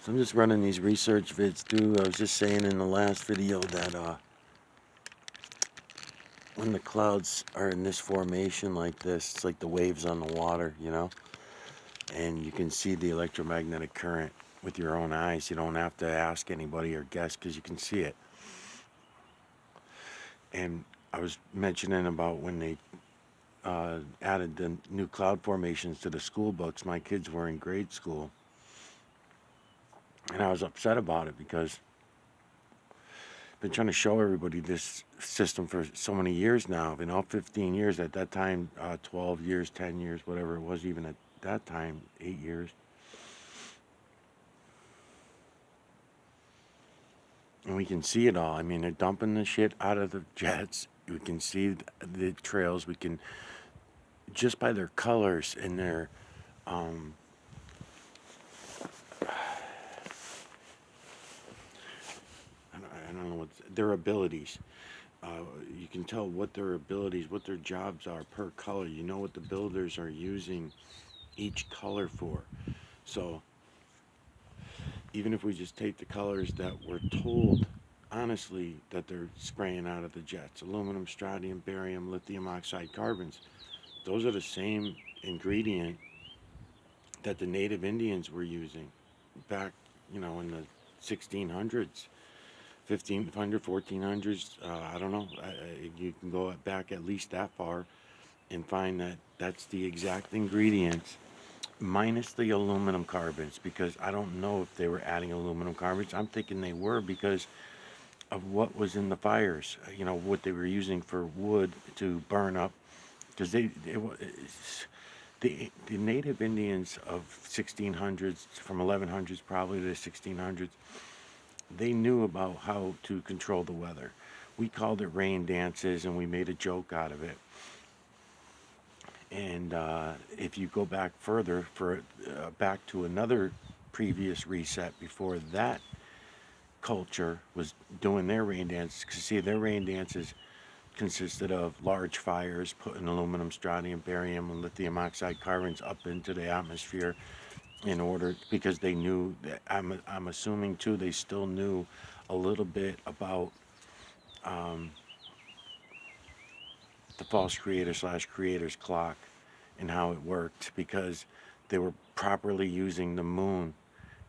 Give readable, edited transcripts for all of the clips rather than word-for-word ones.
So I'm just running these research vids through. I was just saying in the last video that when the clouds are in this formation like this, it's like the waves on the water, and you can see the electromagnetic current with your own eyes. You don't have to ask anybody or guess because you can see it. And I was mentioning about when they added the new cloud formations to the school books. My kids were in grade school, and I was upset about it because I've been trying to show everybody this system for so many years now. 15 years at that time, 12 years, 10 years, whatever it was, even at that time, 8 years. And we can see it all. I mean, they're dumping the shit out of the jets. We can see the trails. We can, just by their colors and their, um, I don't know what, their abilities. You can tell what their abilities, what their jobs are per color. You know what the builders are using each color for. So even if we just take the colors that we're told, honestly, that they're spraying out of the jets, aluminum, strontium, barium, lithium oxide, carbons, those are the same ingredient that the native Indians were using back, in the 1600s, 1500, 1400s. I don't know. You can go back at least that far and find that that's the exact ingredients minus the aluminum carbons, because I don't know if they were adding aluminum carbons. I'm thinking they were because of what was in the fires, what they were using for wood to burn up, because the native Indians of 1600s, from 1100s probably to 1600s, they knew about how to control the weather. We called it rain dances and we made a joke out of it. And if you go back further, back to another previous reset before that culture was doing their rain dances, because see, their rain dances consisted of large fires, putting aluminum, strontium, barium, and lithium oxide carbons up into the atmosphere in order, because they knew that, I'm assuming too, they still knew a little bit about um, the false creator slash creator's clock and how it worked, because they were properly using the moon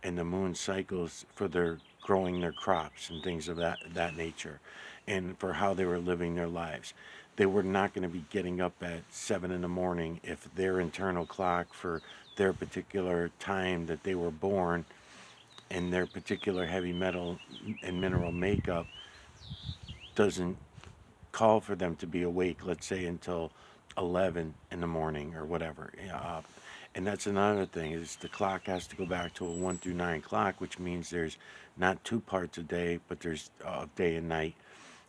and the moon cycles for their growing their crops and things of that nature, and for how they were living their lives. They were not going to be getting up at 7 in the morning if their internal clock for their particular time that they were born and their particular heavy metal and mineral makeup doesn't call for them to be awake, let's say, until 11 in the morning or whatever. And that's another thing, is the clock has to go back to a 1 through 9 clock, which means there's not two parts a day, but there's day and night.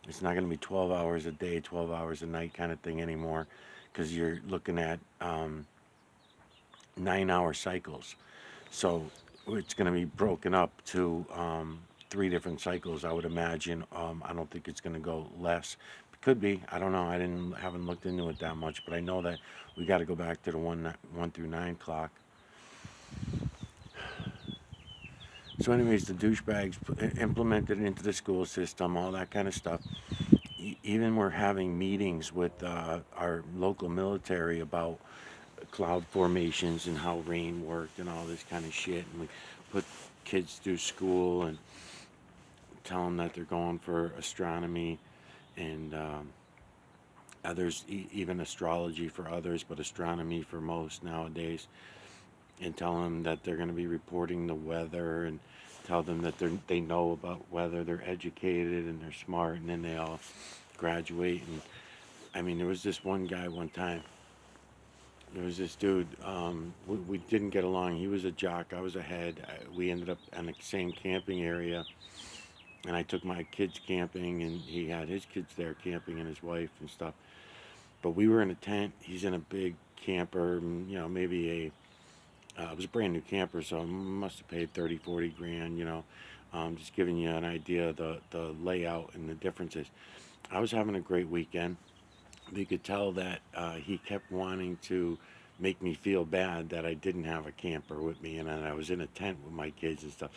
It's not going to be 12 hours a day, 12 hours a night kind of thing anymore, because you're looking at 9-hour cycles. So it's going to be broken up to 3 different cycles, I would imagine. I don't think it's going to go less. Could be. I don't know. Haven't looked into it that much, but I know that we got to go back to the 1 through 9 clock. So, anyways, the douchebags implemented it into the school system, all that kind of stuff. Even we're having meetings with our local military about cloud formations and how rain worked and all this kind of shit. And we put kids through school and tell them that they're going for astronomy and others, even astrology for others, but astronomy for most nowadays. And tell them that they're going to be reporting the weather, and tell them that they know about weather, they're educated and they're smart, and then they all graduate. And I mean, there was this one guy one time. There was this dude. We didn't get along. He was a jock. I was a head. We ended up in the same camping area, and I took my kids camping, and he had his kids there camping, and his wife and stuff. But we were in a tent. He's in a big camper, maybe it was a brand new camper, so I must have paid 30, 40 grand, just giving you an idea of the layout and the differences. I was having a great weekend. You could tell that he kept wanting to make me feel bad that I didn't have a camper with me and that I was in a tent with my kids and stuff.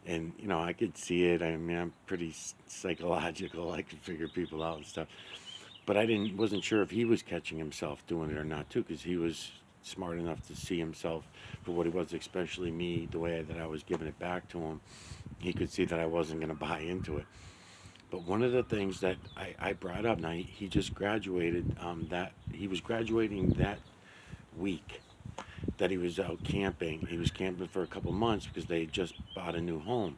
And I could see it. I mean, I'm pretty psychological. I can figure people out and stuff. But I didn't wasn't sure if he was catching himself doing it or not too, because he was smart enough to see himself for what he was, especially me, the way that I was giving it back to him. He could see that I wasn't going to buy into it. But one of the things that I brought up, now he just graduated. That he was graduating that week that he was out camping. He was camping for a couple months because they had just bought a new home.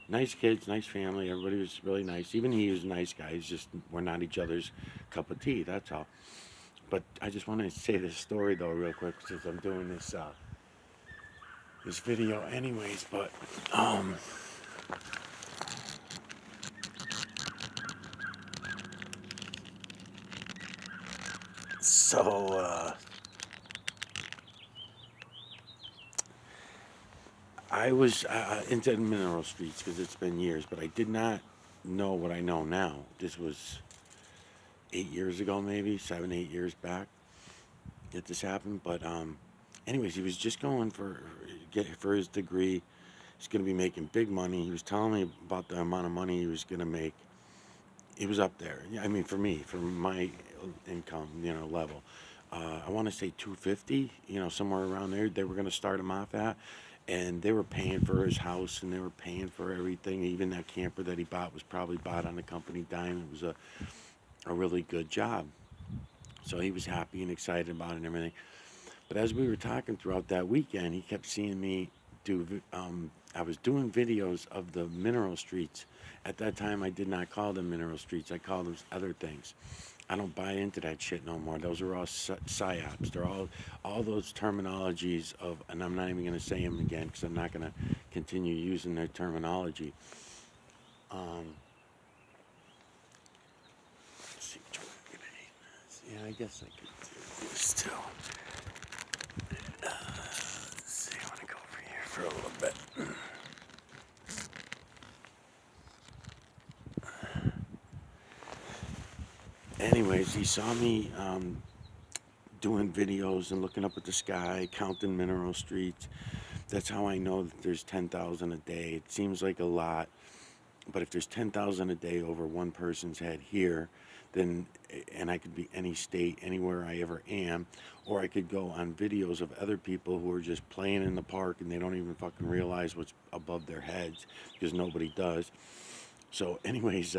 Nice kids, nice family. Everybody was really nice. Even he was a nice guy. He's just we're not each other's cup of tea. That's all. But I just want to say this story though, real quick, since I'm doing this video, anyways. But um, so I was into mineral streets because it's been years, but I did not know what I know now. This was 8 years ago, maybe 7, 8 years back that this happened. But anyways, he was just going for his degree. He's going to be making big money. He was telling me about the amount of money he was going to make. It was up there. Yeah, I mean, for me, for my income, level, I want to say 250. Somewhere around there. They were going to start him off at, and they were paying for his house, and they were paying for everything. Even that camper that he bought was probably bought on a company dime. It was a really good job. So he was happy and excited about it and everything. But as we were talking throughout that weekend, he kept seeing me do. I was doing videos of the mineral streets. At that time, I did not call them mineral streets. I called them other things. I don't buy into that shit no more. Those are all psyops. They're all those terminologies of, and I'm not even going to say them again because I'm not going to continue using their terminology. Um, let's see which one I'm going to eat. Yeah, I guess I could do this too. Let's see, I want to go over here for a little bit. Anyways, he saw me doing videos and looking up at the sky, counting mineral streets. That's how I know that there's 10,000 a day. It seems like a lot, but if there's 10,000 a day over one person's head here, then, and I could be any state, anywhere I ever am, or I could go on videos of other people who are just playing in the park and they don't even fucking realize what's above their heads because nobody does. So, anyways,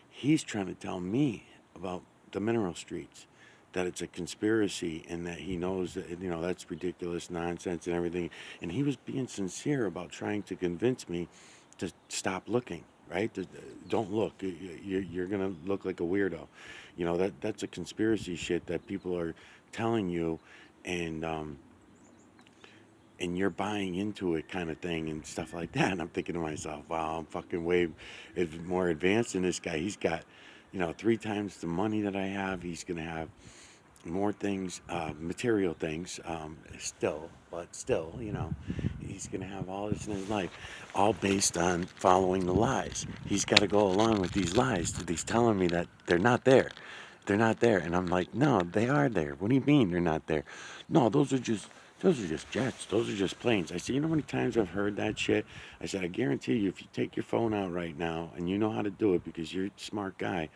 he's trying to tell me about the mineral streets, that it's a conspiracy and that he knows that that's ridiculous nonsense and everything. And he was being sincere about trying to convince me to stop looking. Right? Don't look. You're gonna look like a weirdo. That's a conspiracy shit that people are telling you, and and you're buying into it kind of thing and stuff like that. And I'm thinking to myself, wow, I'm fucking way more advanced than this guy. He's got, 3 times the money that I have. He's going to have more things, material things, but still, he's going to have all this in his life, all based on following the lies. He's got to go along with these lies. He's telling me that they're not there. They're not there. And I'm like, no, they are there. What do you mean they're not there? No, those are just jets. Those are just planes. I said, you know how many times I've heard that shit? I said, I guarantee you, if you take your phone out right now, and you know how to do it because you're a smart guy,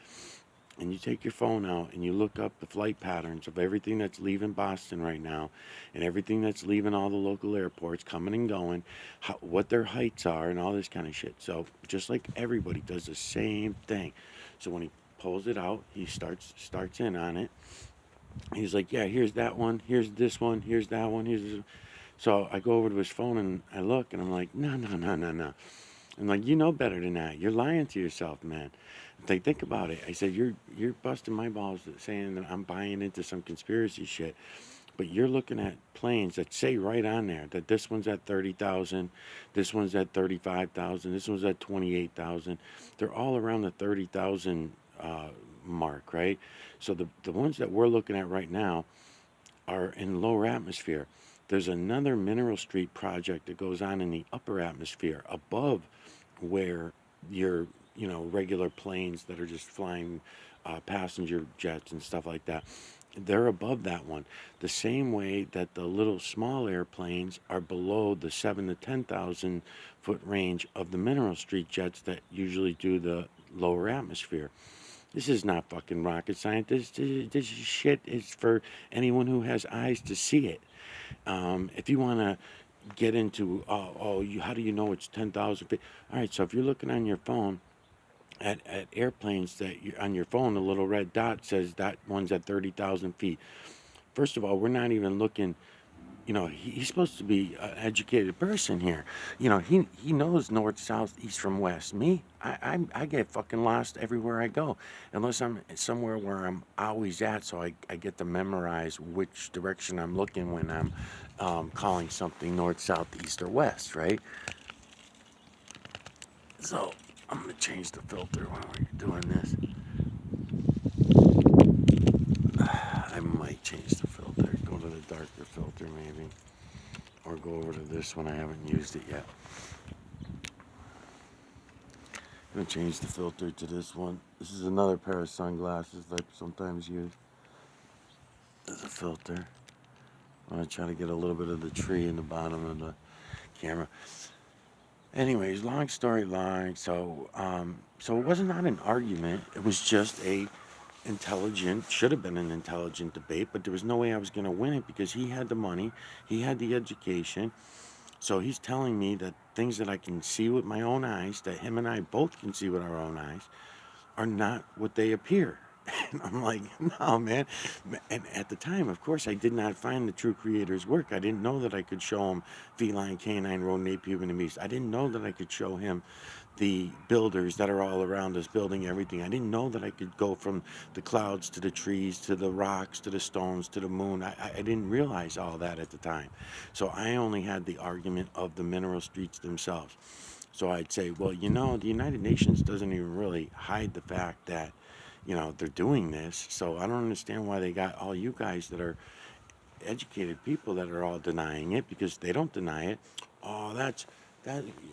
and you take your phone out and you look up the flight patterns of everything that's leaving Boston right now and everything that's leaving all the local airports, coming and going, what their heights are and all this kind of shit. So just like everybody does the same thing. So when he pulls it out, he starts in on it. He's like, yeah, here's that one, here's this one, here's that one, here's this. So I go over to his phone and I look and I'm like, no, no, no, no, no. I'm like, you know better than that. You're lying to yourself, man. Like, think about it. I said, you're busting my balls saying that I'm buying into some conspiracy shit, but you're looking at planes that say right on there that this one's at 30,000, this one's at 35,000, this one's at 28,000. They're all around the 30,000 mark, right? So the ones that we're looking at right now are in lower atmosphere. There's another mineral street project that goes on in the upper atmosphere above where your regular planes that are just flying passenger jets and stuff like that. they're above that one. The same way that the little small airplanes are below the 7 to 10,000 foot range of the mineral street jets that usually do the lower atmosphere. This is not fucking rocket science. This shit is for anyone who has eyes to see it. If you want to get into, how do you know it's 10,000 feet? All right, so if you're looking on your phone at airplanes that you on your phone, the little red dot says that one's at 30,000 feet. First of all, we're not even looking. He's supposed to be an educated person here. He knows north, south, east from west. Me, I get fucking lost everywhere I go, unless I'm somewhere where I'm always at, so I get to memorize which direction I'm looking when I'm calling something north, south, east, or west, right? So I'm gonna change the filter while we're doing this. I might change the filter. Go to the darker filter maybe, or go over to this one. I haven't used it yet. I'm gonna change the filter to this one. This is another pair of sunglasses that I sometimes use as a filter. I'm gonna try to get a little bit of the tree in the bottom of the camera. Anyways, long story long. So it wasn't not an argument. It was just a intelligent, should have been an intelligent debate, but there was no way I was gonna win it because he had the money, he had the education. So he's telling me that things that I can see with my own eyes, that him and I both can see with our own eyes, are not what they appear. And I'm like, no, man. And at the time, of course, I did not find the true creator's work. I didn't know that I could show him feline, canine, rodent, ape, human, and beast. I didn't know that I could show him the builders that are all around us building everything. I didn't know that I could go from the clouds to the trees to the rocks to the stones to the moon. I didn't realize all that at the time. So I only had the argument of the mineral streets themselves. So I'd say, well, the United Nations doesn't even really hide the fact that, they're doing this. So I don't understand why they got all you guys that are educated people that are all denying it because they don't deny it. Oh, that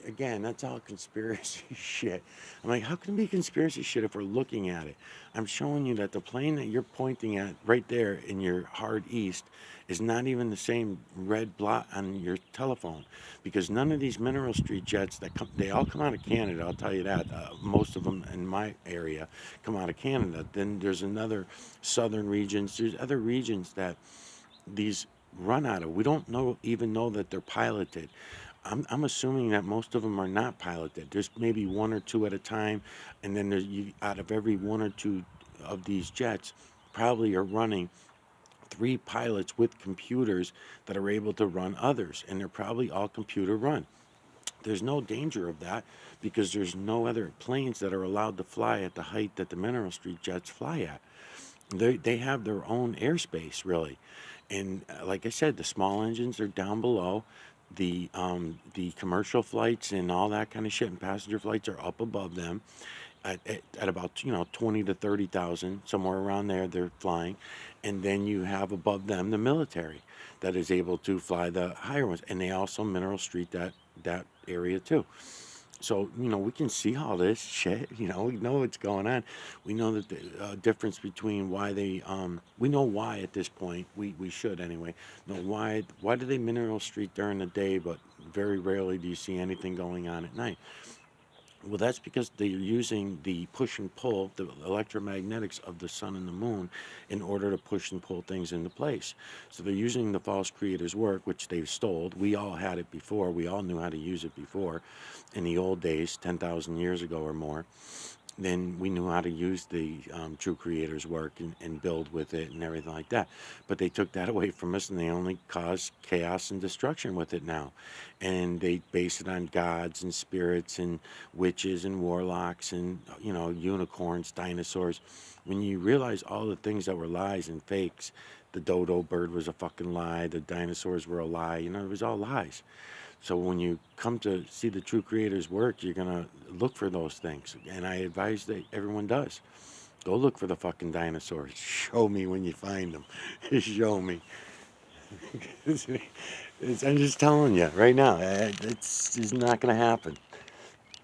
again, that's all conspiracy shit. I'm like, how can it be conspiracy shit if we're looking at it? I'm showing you that the plane that you're pointing at right there in your hard east is not even the same red blot on your telephone because none of these mineral street jets that come, they all come out of Canada. I'll tell you that. Most of them in my area come out of Canada. Then there's another southern regions. There's other regions that these run out of. We don't even know that they're piloted. I'm assuming that most of them are not piloted. There's maybe one or two at a time, and then out of every one or two of these jets, probably are running three pilots with computers that are able to run others, and they're probably all computer run. There's no danger of that because there's no other planes that are allowed to fly at the height that the Mineral Street jets fly at. They have their own airspace really, and like I said, the small engines are down below. The commercial flights and all that kind of shit and passenger flights are up above them at about 20 to 30,000, somewhere around there they're flying, and then you have above them the military that is able to fly the higher ones, and they also mineral street that area too. So, we can see all this shit. We know what's going on. We know that the difference between why we know why at this point, we should anyway, know why do they mineral street during the day, but very rarely do you see anything going on at night? Well, that's because they're using the push and pull, the electromagnetics of the sun and the moon, in order to push and pull things into place. So they're using the false creator's work, which they've stole. We all had it before. We all knew how to use it before in the old days, 10,000 years ago or more. Then we knew how to use the true creator's work and build with it and everything like that. But they took that away from us and they only cause chaos and destruction with it now. And they base it on gods and spirits and witches and warlocks and, unicorns, dinosaurs. When you realize all the things that were lies and fakes, the dodo bird was a fucking lie, the dinosaurs were a lie, it was all lies. So when you come to see the true creator's work, you're gonna look for those things, and I advise that everyone does. Go look for the fucking dinosaurs. Show me when you find them. Show me. I'm just telling you right now. It's not gonna happen.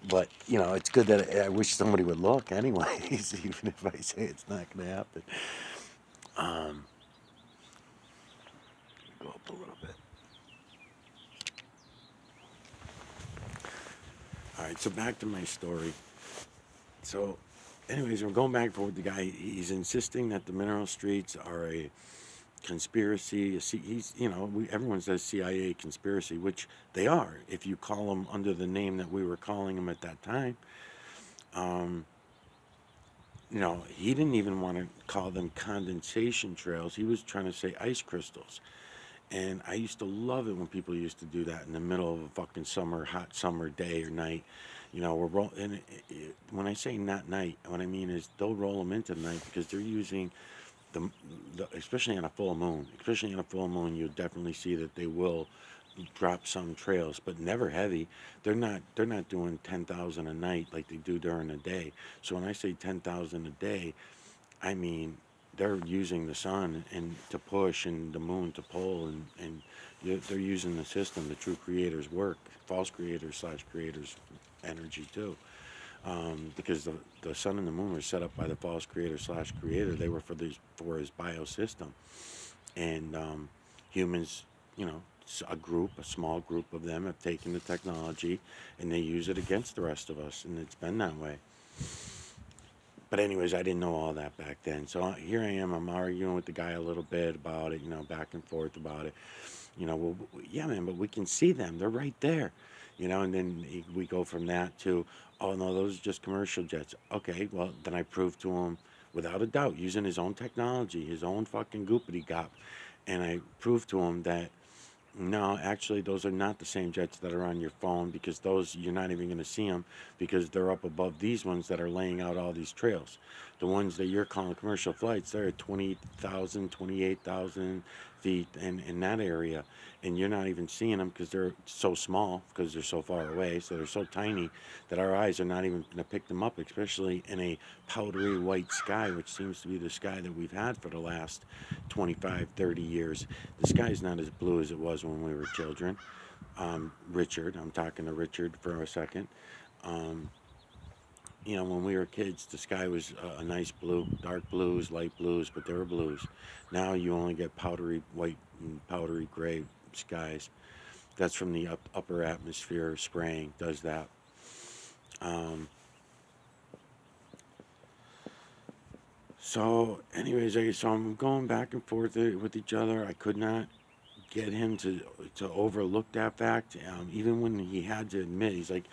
But it's good that I wish somebody would look, anyways. Even if I say it's not gonna happen. a little bit. All right, so back to my story. So, anyways, we're going back and forth. The guy, he's insisting that the mineral streets are a conspiracy. He's, everyone says CIA conspiracy, which they are. If you call them under the name that we were calling them at that time, um, he didn't even want to call them condensation trails. He was trying to say ice crystals. And I used to love it when people used to do that in the middle of a fucking hot summer day or night. When I say not night, what I mean is they'll roll them into the night because they're using the, especially on a full moon. Especially on a full moon, you'll definitely see that they will drop some trails, but never heavy. They're not doing 10,000 a night like they do during the day. So when I say 10,000 a day, I mean they're using the sun and to push and the moon to pull and they're using the system, the true creators work, false creators slash creators energy too, because the sun and the moon were set up by the false creator slash creator. They were for his biosystem, and humans, a small group of them have taken the technology and they use it against the rest of us, and it's been that way. But anyways, I didn't know all that back then. So here I am. I'm arguing with the guy a little bit about it, back and forth about it. Well, yeah, man, but we can see them. They're right there. And then we go from that to, oh no, those are just commercial jets. Okay, well then I proved to him, without a doubt, using his own technology, his own fucking goopity gop, and I proved to him that no, actually, those are not the same jets that are on your phone, because those, you're not even going to see them because they're up above these ones that are laying out all these trails. The ones that you're calling commercial flights, they're at 20,000, 28,000 feet in that area. And you're not even seeing them because they're so small, because they're so far away. So they're so tiny that our eyes are not even going to pick them up, especially in a powdery white sky, which seems to be the sky that we've had for the last 25, 30 years. The sky's not as blue as it was when we were children. I'm talking to Richard for a second. When we were kids, the sky was a nice blue, dark blues, light blues, but they were blues. Now you only get powdery white and powdery gray skies. That's from the upper atmosphere spraying, does that. So, anyways, so I'm going back and forth with each other. I could not get him to overlook that fact. Even when he had to admit, he's like,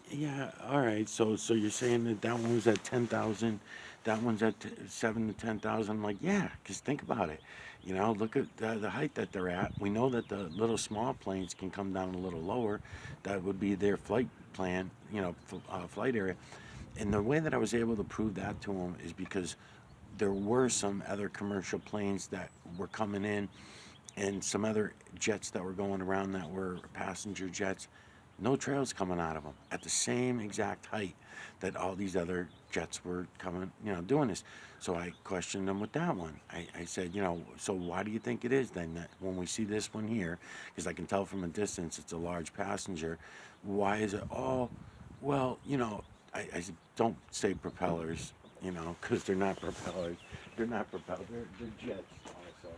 yeah, all right. So you're saying that one was at 10,000, that one's at 7 to 10,000. I'm like, yeah, because think about it. Look at the height that they're at. We know that the little small planes can come down a little lower. That would be their flight plan, flight area. And the way that I was able to prove that to him is because there were some other commercial planes that were coming in and some other jets that were going around that were passenger jets. No trails coming out of them at the same exact height that all these other jets were coming, doing this. So I questioned them with that one. I said, so why do you think it is then that when we see this one here, because I can tell from a distance it's a large passenger, why is it, oh, well, I said, don't say propellers, because they're not propellers. They're not propellers. They're jets also.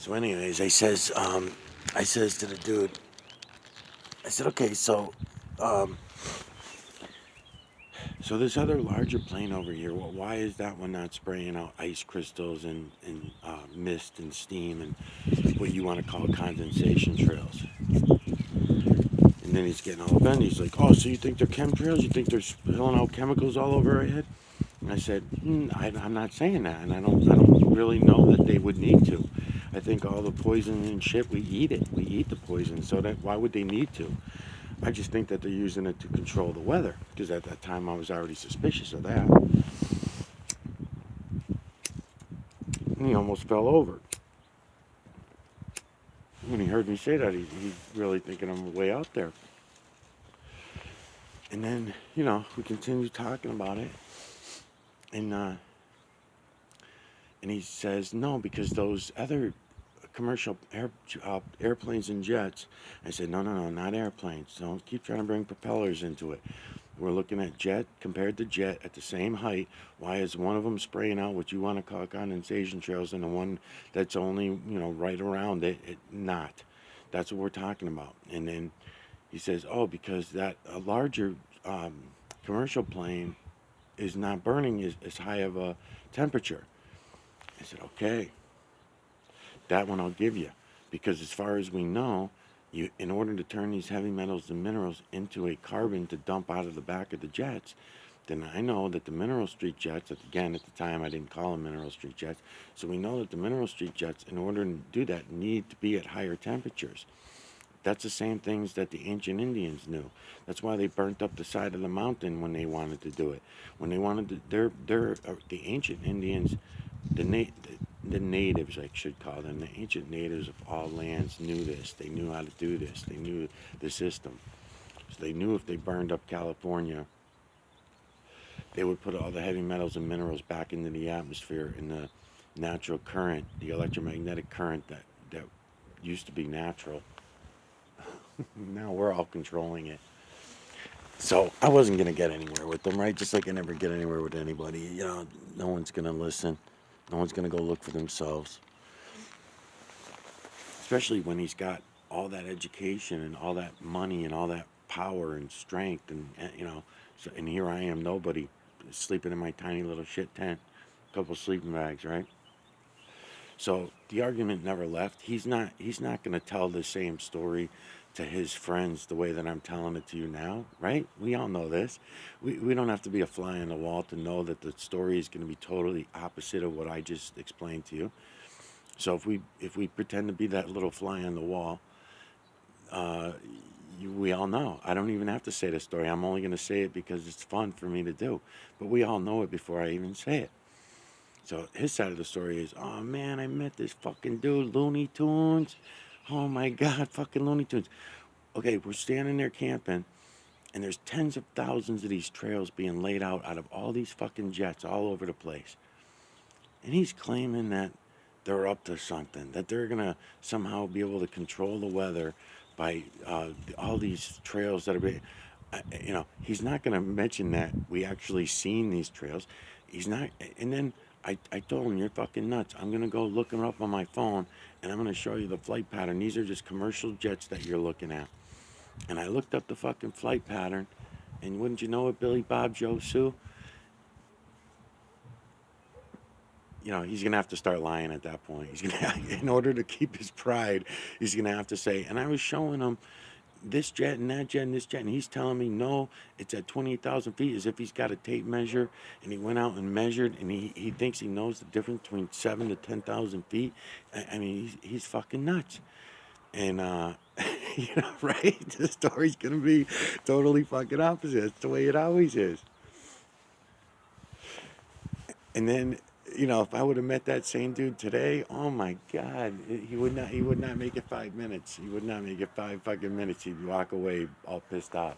So anyways, I says to the dude, I said, okay, um, so this other larger plane over here, well, why is that one not spraying out ice crystals and mist and steam and what you want to call condensation trails? And then he's getting all bent. He's like, oh, so you think they're chemtrails? You think they're spilling out chemicals all over our head? And I said, I'm not saying that, and I don't really know that they would need to. I think all the poison and shit, we eat it. We eat the poison, so that why would they need to? I just think that they're using it to control the weather, because at that time I was already suspicious of that. And he almost fell over. When he heard me say that, he's really thinking I'm way out there. And then, we continued talking about it. And he says, no, because those other commercial airplanes and jets. I said, no, no, no, not airplanes. Don't keep trying to bring propellers into it. We're looking at jet compared to jet at the same height. Why is one of them spraying out what you want to call condensation trails, and the one that's only, right around it not? That's what we're talking about. And then he says, oh, because that a larger commercial plane is not burning as high of a temperature. I said, okay, that one I'll give you. Because as far as we know, in order to turn these heavy metals and minerals into a carbon to dump out of the back of the jets, then I know that the mineral street jets, again, at the time I didn't call them mineral street jets, so we know that the mineral street jets, in order to do that, need to be at higher temperatures. That's the same things that the ancient Indians knew. That's why they burnt up the side of the mountain when they wanted to do it. When they wanted to, the ancient Indians, the natives, I should call them, the ancient natives of all lands knew this. They knew how to do this. They knew the system. So they knew if they burned up California, they would put all the heavy metals and minerals back into the atmosphere in the natural current, the electromagnetic current that used to be natural. Now we're all controlling it. So I wasn't going to get anywhere with them, right? Just like I never get anywhere with anybody. No one's going to listen. No one's going to go look for themselves. Especially when he's got all that education and all that money and all that power and strength. And here I am, nobody, sleeping in my tiny little shit tent. A couple sleeping bags, right? So the argument never left. He's not going to tell the same story to his friends the way that I'm telling it to you now, right? We all know this. We don't have to be a fly on the wall to know that the story is going to be totally opposite of what I just explained to you. So if we pretend to be that little fly on the wall, we all know. I don't even have to say the story. I'm only going to say it because it's fun for me to do. But we all know it before I even say it. So his side of the story is, oh man, I met this fucking dude, Looney Tunes. Oh my God, fucking Looney Tunes. Okay, we're standing there camping, and there's tens of thousands of these trails being laid out of all these fucking jets all over the place. And he's claiming that they're up to something, that they're going to somehow be able to control the weather by all these trails that are being, he's not going to mention that we actually seen these trails. He's not, and then I told him, you're fucking nuts. I'm going to go look them up on my phone, and I'm going to show you the flight pattern. These are just commercial jets that you're looking at. And I looked up the fucking flight pattern, and wouldn't you know it, Billy Bob Joe Sue? He's going to have to start lying at that point. He's going to, in order to keep his pride, he's going to have to say, and I was showing him this jet and that jet and this jet, and he's telling me, no, it's at 28,000 feet, as if he's got a tape measure, and he went out and measured, and he thinks he knows the difference between 7 to 10,000 feet. I mean, he's fucking nuts. And, right? The story's going to be totally fucking opposite. It's the way it always is. And then, if I would have met that same dude today, oh my God, he would not make it 5 minutes. He would not make it 5 fucking minutes. He'd walk away all pissed off.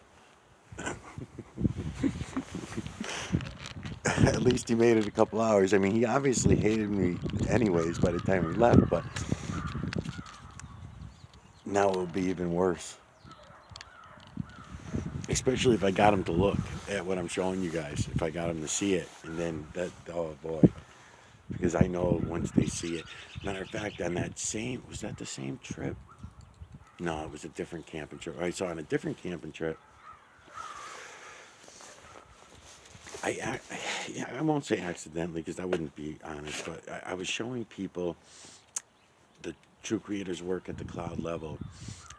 At least he made it a couple hours. I mean, he obviously hated me anyways by the time he left, but now it would be even worse. Especially if I got him to look at what I'm showing you guys. If I got him to see it, and then oh boy. Because I know once they see it. Matter of fact, on was that the same trip? No, it was a different camping trip. All right, so on a different camping trip, I won't say accidentally because that wouldn't be honest, but I was showing people the True Creator's work at the cloud level,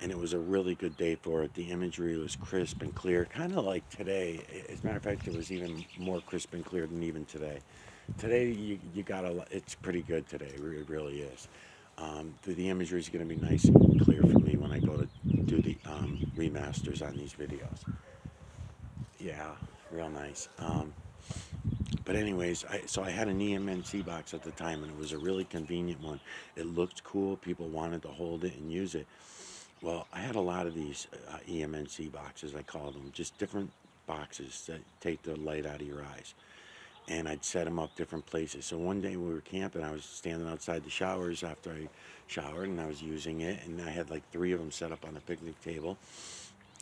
and it was a really good day for it. The imagery was crisp and clear, kind of like today. As a matter of fact, it was even more crisp and clear than even today. Today, you gotta, it's pretty good today. It really is. The imagery is going to be nice and clear for me when I go to do the remasters on these videos. Yeah, real nice. But anyways, so I had an EMNC box at the time, and it was a really convenient one. It looked cool. People wanted to hold it and use it. Well, I had a lot of these EMNC boxes, I call them, just different boxes that take the light out of your eyes. And I'd set them up different places. So one day we were camping, I was standing outside the showers after I showered, and I was using it, and I had like three of them set up on the picnic table,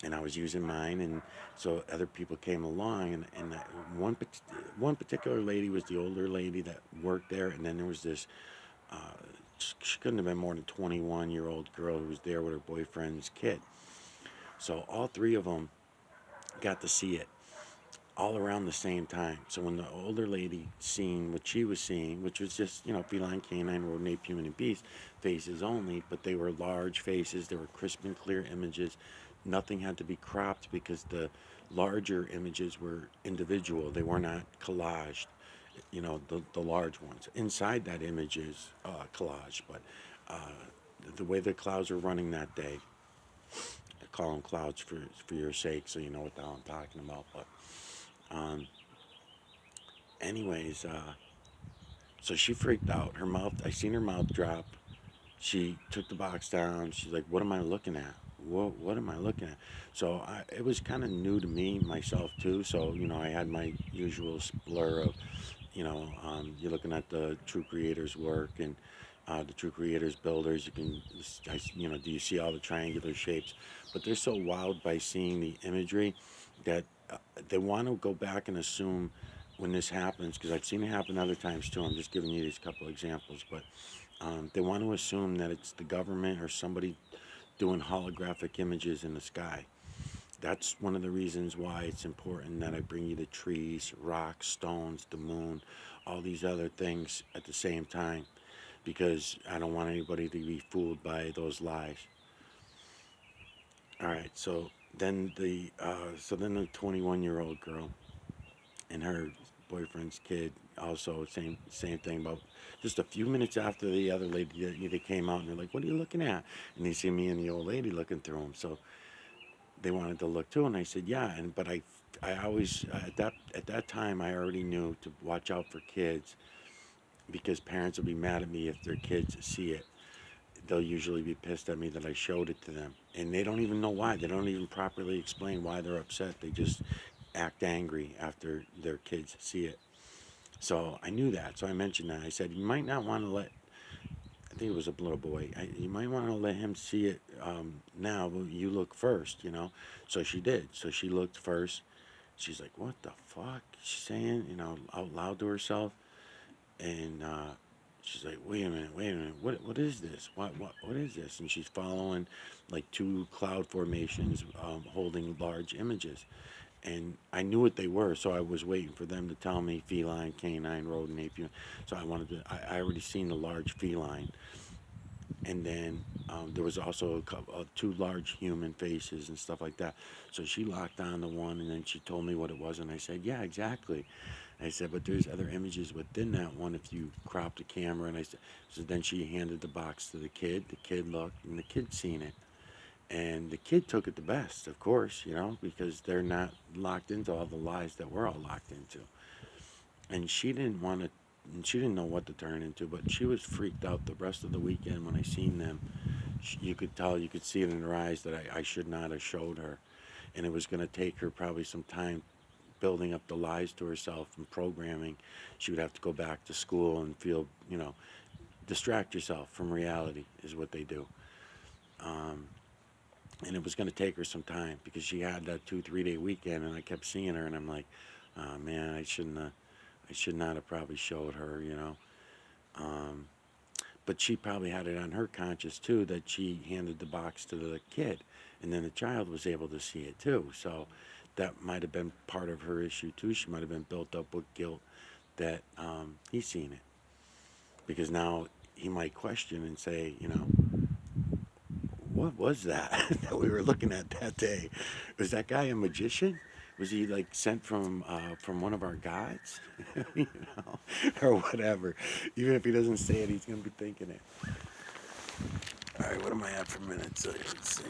and I was using mine, and so other people came along, and one particular lady was the older lady that worked there, and then there was this uh, she couldn't have been more than 21-year-old girl who was there with her boyfriend's kid. So all three of them got to see it all around the same time. So when the older lady seen what she was seeing, which was just, feline, canine, rodent, ape, human, and beast faces only, but they were large faces, they were crisp and clear images. Nothing had to be cropped because the larger images were individual, they were not collaged, the large ones. Inside that image is collage, but the way the clouds were running that day, I call them clouds for your sake, so you know what the hell I'm talking about. But um, anyways, so she freaked out. Her mouth, I seen her mouth drop. She took the box down. She's like, "What am I looking at? What am I looking at?" So it was kind of new to me myself too. So I had my usual blur of, you're looking at the true creators' work and the true creators builders. You can, do you see all the triangular shapes? But they're so wowed by seeing the imagery that they want to go back and assume when this happens, because I've seen it happen other times too. I'm just giving you these couple examples, but they want to assume that it's the government or somebody doing holographic images in the sky. That's one of the reasons why it's important that I bring you the trees, rocks, stones, the moon, all these other things at the same time, because I don't want anybody to be fooled by those lies. All right, so then the 21-year-old girl and her boyfriend's kid also same thing. About just a few minutes after the other lady, they came out and they're like, "What are you looking at?" And they see me and the old lady looking through them, so they wanted to look too. And I said, "Yeah," but I always at that time I already knew to watch out for kids, because parents will be mad at me if their kids see it. They'll usually be pissed at me that I showed it to them, and they don't even know why. They don't even properly explain why they're upset. They just act angry after their kids see it. So I knew that. So I mentioned that. I said, you might not want to let, I think it was a little boy, you might want to let him see it now, but you look first. So she did. So she looked first. She's like, what the fuck? She's saying, out loud to herself. And she's like, wait a minute. What is this? What is this? And she's following like two cloud formations holding large images. And I knew what they were, so I was waiting for them to tell me feline, canine, rodent, ape. So I wanted to. I already seen the large feline, and then there was also two large human faces and stuff like that. So she locked on to one, and then she told me what it was, and I said, "Yeah, exactly." I said, "But there's other images within that one if you crop the camera." And I said, so then she handed the box to the kid. The kid looked, and the kid seen it. And the kid took it the best, of course, because they're not locked into all the lies that we're all locked into. And she didn't want to, and she didn't know what to turn into, but she was freaked out the rest of the weekend when I seen them. You could tell, you could see it in her eyes that I should not have showed her. And it was going to take her probably some time building up the lies to herself and programming. She would have to go back to school and feel, distract yourself from reality is what they do. Um, and it was going to take her some time because she had that 2-3 day weekend, and I kept seeing her, and I'm like, oh man, I should not have probably showed her. Um, but she probably had it on her conscience too that she handed the box to the kid, and then the child was able to see it too. So that might have been part of her issue too. She might have been built up with guilt that he's seen it, because now he might question and say, what was that that we were looking at that day? Was that guy a magician? Was he like sent from one of our gods, you or whatever? Even if he doesn't say it, he's gonna be thinking it. Alright, what am I at for minutes? Let's see.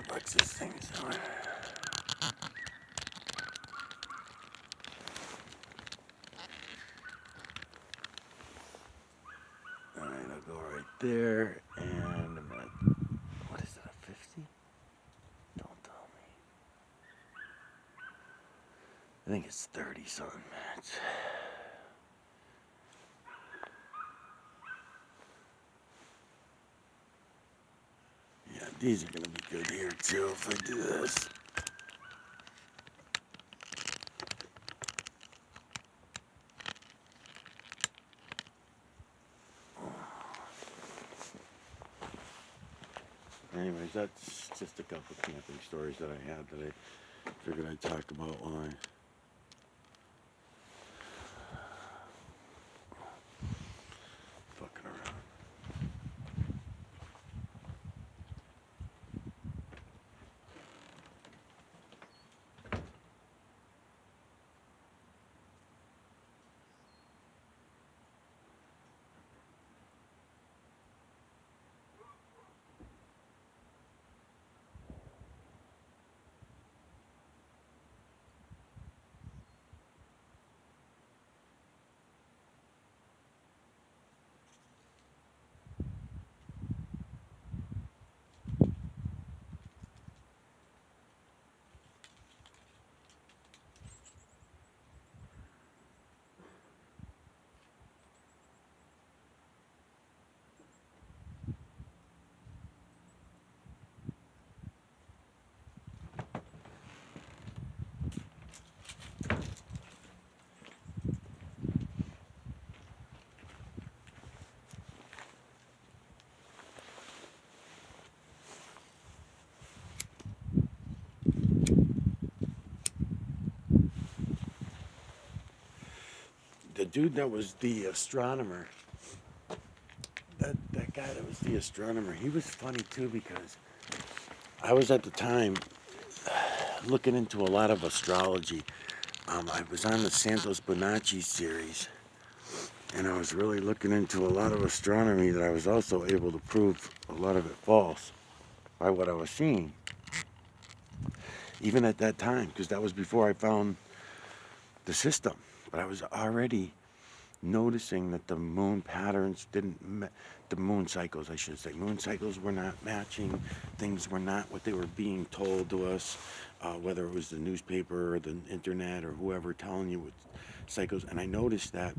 What's this thing doing? Alright, I'll go right there. And I'm at, what is it, a 50? Don't tell me. I think it's 30 something minutes. Yeah, these are gonna be good here too if I do this. Anyways, that's just a couple camping stories that I had that I figured I'd talk about while I fucking around. The dude that was the astronomer, that guy that was the astronomer, he was funny too because I was at the time looking into a lot of astrology. I was on the Santos Bonacci series, and I was really looking into a lot of astronomy that I was also able to prove a lot of it false by what I was seeing, even at that time, because that was before I found the system. But I was already noticing that the moon patterns the moon cycles, I should say, moon cycles were not matching. Things were not what they were being told to us, whether it was the newspaper or the internet or whoever telling you what cycles. And I noticed that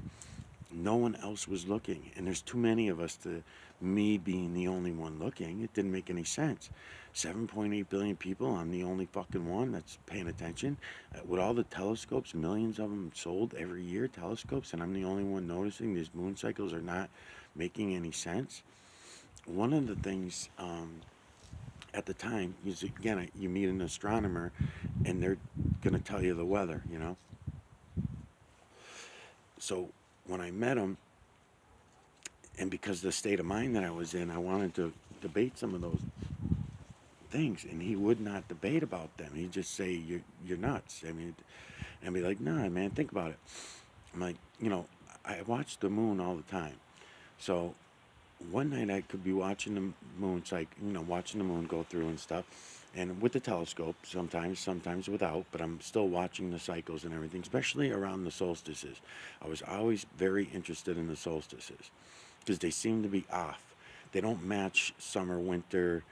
no one else was looking, and there's too many of us to me being the only one looking. It didn't make any sense. 7.8 billion people, I'm the only fucking one that's paying attention. With all the telescopes, millions of them sold every year, telescopes, and I'm the only one noticing these moon cycles are not making any sense. One of the things at the time is, again, you meet an astronomer and they're going to tell you the weather, you know. So when I met him, and because of the state of mind that I was in, I wanted to debate some of those things, and he would not debate about them. He'd just say, "You're nuts." I mean, and be like, "Nah, man, think about it." I'm like, I watch the moon all the time. So one night I could be watching the moon, it's like, watching the moon go through and stuff, and with the telescope, sometimes without, but I'm still watching the cycles and everything, especially around the solstices. I was always very interested in the solstices because they seem to be off. They don't match summer, winter,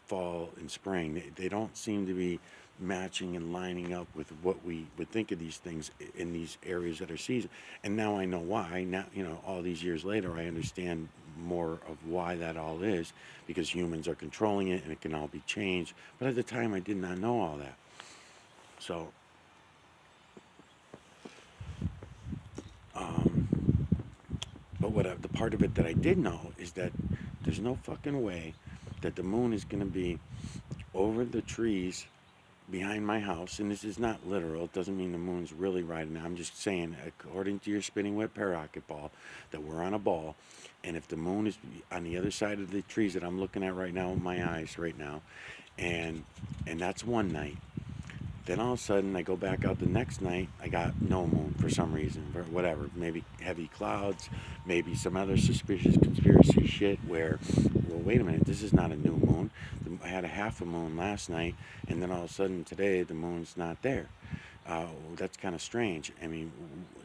fall and spring. They don't seem to be matching and lining up with what we would think of these things in these areas that are season. And now I know why. Now, all these years later, I understand more of why that all is, because humans are controlling it and it can all be changed. But at the time, I did not know all that. So, but the part of it that I did know is that there's no fucking way that the moon is going to be over the trees behind my house, and this is not literal. It doesn't mean the moon's really riding. I'm just saying, according to your spinning wet parakeet ball, that we're on a ball, and if the moon is on the other side of the trees that I'm looking at right now with my eyes right now, and that's one night, Then all of a sudden, I go back out the next night. I got no moon for some reason, or whatever. Maybe heavy clouds, maybe some other suspicious conspiracy shit. Where, well, wait a minute, this is not a new moon. I had a half a moon last night, and then all of a sudden today the moon's not there. That's kind of strange. I mean,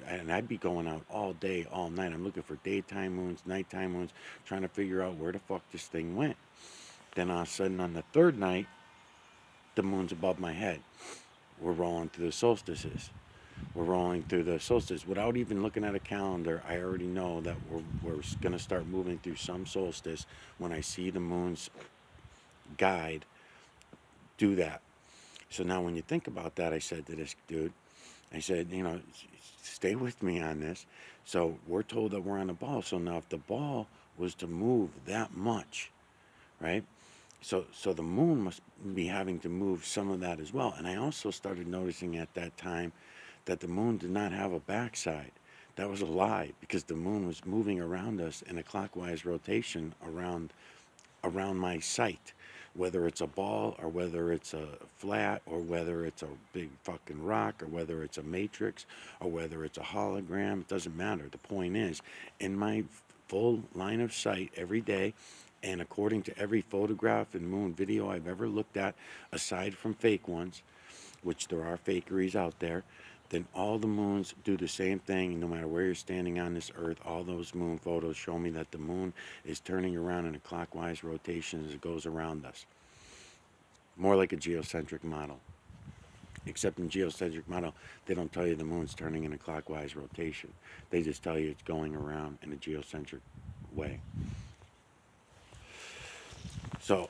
and I'd be going out all day, all night. I'm looking for daytime moons, nighttime moons, trying to figure out where the fuck this thing went. Then all of a sudden, on the third night, the moon's above my head. We're rolling through the solstices. We're rolling through the solstice without even looking at a calendar. I already know that we're going to start moving through some solstice when I see the moon's guide do that. So now when you think about that, I said to this dude, I said, stay with me on this. So we're told that we're on a ball. So now if the ball was to move that much, right? So the moon must be having to move some of that as well. And I also started noticing at that time that the moon did not have a backside. That was a lie, because the moon was moving around us in a clockwise rotation around my sight, whether it's a ball or whether it's a flat or whether it's a big fucking rock or whether it's a matrix or whether it's a hologram. It doesn't matter. The point is, in my full line of sight every day, and according to every photograph and moon video I've ever looked at, aside from fake ones, which there are fakeries out there, then all the moons do the same thing. No matter where you're standing on this earth, all those moon photos show me that the moon is turning around in a clockwise rotation as it goes around us. More like a geocentric model. Except in geocentric model, they don't tell you the moon's turning in a clockwise rotation. They just tell you it's going around in a geocentric way. So,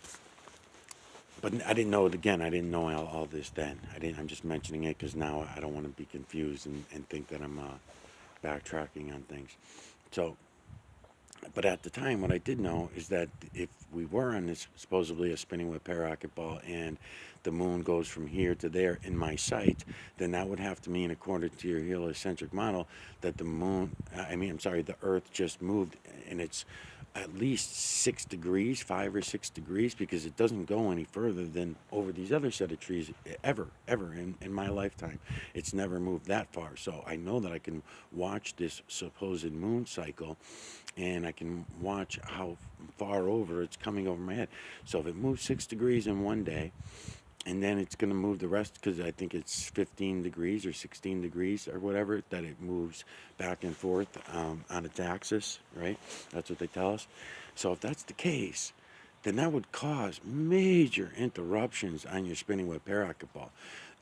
but I didn't know it again. I didn't know all this then. I'm just mentioning it because now I don't want to be confused and think that I'm backtracking on things. So, but at the time, what I did know is that if we were on this supposedly a spinning with pararocket ball and the moon goes from here to there in my sight, then that would have to mean, according to your heliocentric model, that the Earth just moved, and it's at least 6 degrees, 5 or 6 degrees, because it doesn't go any further than over these other set of trees ever in my lifetime. It's never moved that far. So I know that I can watch this supposed moon cycle, and I can watch how far over it's coming over my head. So if it moves 6 degrees in one day, and then it's going to move the rest, because I think it's 15 degrees or 16 degrees or whatever, that it moves back and forth on its axis, right? That's what they tell us. So if that's the case, then that would cause major interruptions on your spinning web pararocket ball.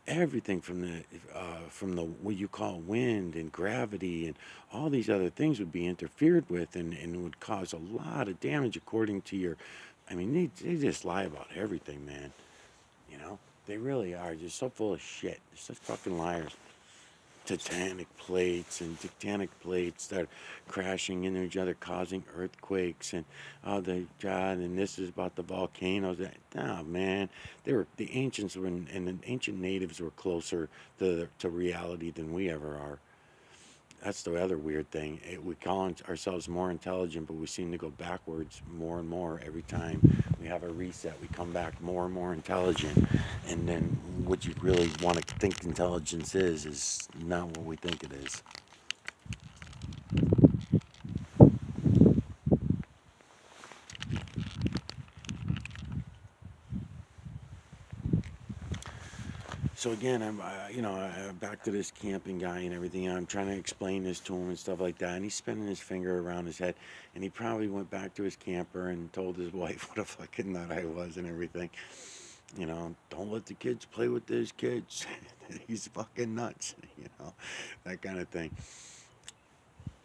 Everything from the what you call wind and gravity and all these other things would be interfered with, and it would cause a lot of damage according to your. I mean, they just lie about everything, man. They really are just so full of shit. They're such fucking liars. Tectonic plates and tectonic plates that are crashing into each other, causing earthquakes, and and this is about the volcanoes. No, man, the ancients and the ancient natives were closer to reality than we ever are. That's the other weird thing. We call ourselves more intelligent, but we seem to go backwards more and more every time we have a reset. We come back more and more intelligent, and then what you really want to think intelligence is not what we think it is. So again, I'm back to this camping guy and everything. I'm trying to explain this to him and stuff like that, and he's spinning his finger around his head, and he probably went back to his camper and told his wife what a fucking nut I was and everything. Don't let the kids play with these kids. He's fucking nuts, that kind of thing.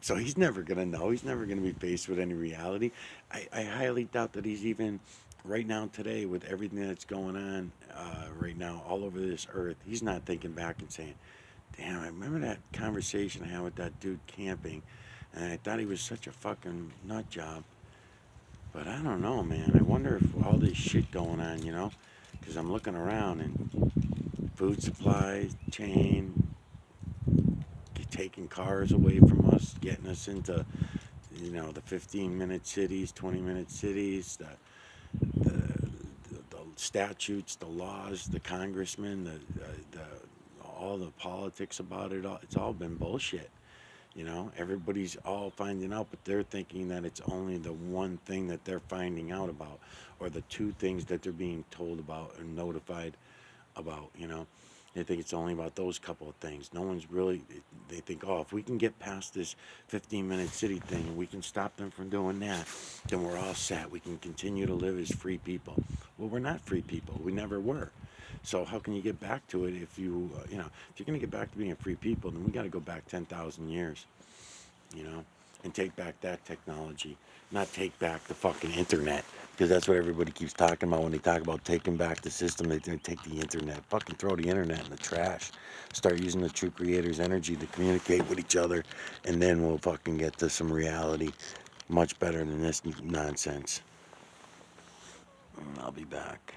So he's never going to know. He's never going to be faced with any reality. I highly doubt that he's even, right now today, with everything that's going on right now all over this earth, he's not thinking back and saying, damn, I remember that conversation I had with that dude camping, and I thought he was such a fucking nut job. But I don't know, man. I wonder if all this shit going on, because I'm looking around and food supply chain, taking cars away from us, getting us into, the 15-minute cities, 20-minute cities, the statutes, the laws, the congressmen, all the politics about it. It's all been bullshit. Everybody's all finding out, but they're thinking that it's only the one thing that they're finding out about, or the two things that they're being told about and notified about. They think it's only about those couple of things. No one's really, they think, oh, if we can get past this 15-minute city thing and we can stop them from doing that, then we're all set. We can continue to live as free people. Well, we're not free people. We never were. So how can you get back to it if if you're going to get back to being free people, then we got to go back 10,000 years, you know, and take back that technology, not take back the fucking internet, because that's what everybody keeps talking about when they talk about taking back the system. They take the internet, fucking throw the internet in the trash, start using the true creator's energy to communicate with each other, and then we'll fucking get to some reality much better than this nonsense. I'll be back.